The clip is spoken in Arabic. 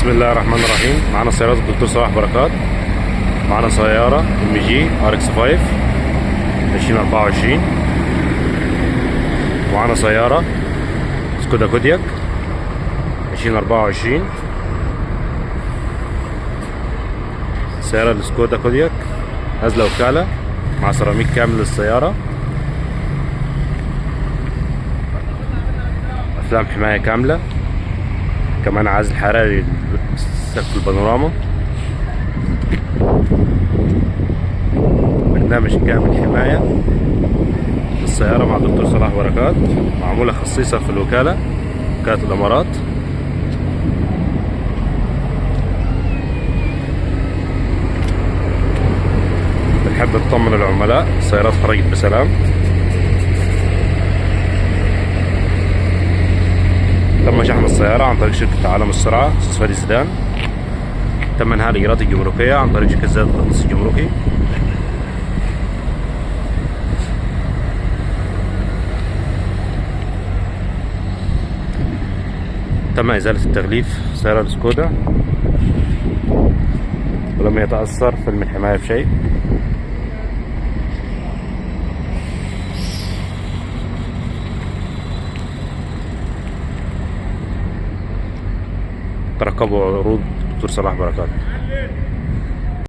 بسم الله الرحمن الرحيم. معنا سيارات الدكتور صلاح بركات. معنا سيارة ام جي ار اكس 5 2024. ومعنا سيارة سكودا كودياك 2024. سيارة السكودا كودياك نازلة وكالة مع سيراميك كامل للسيارة، أفلام حماية كاملة، كمان عزل حراري سقف البانوراما، برنامج كامل حماية للسيارة مع دكتور صلاح بركات، معمولة خصيصا في الوكالة، وكالة الإمارات. بنحب نطمن العملاء السيارات خرجت بسلام. تم شحن السيارة عن طريق شركة عالم السرعة استثماري زيدان. تم انهاء الإجراءات الجمركية عن طريق شركة زيادة التخليص الجمركي. تم إزالة التغليف سيارة السكودا، ولم يتأثر فيلم الحماية بشيء. ترقبوا عروض دكتور صلاح بركات.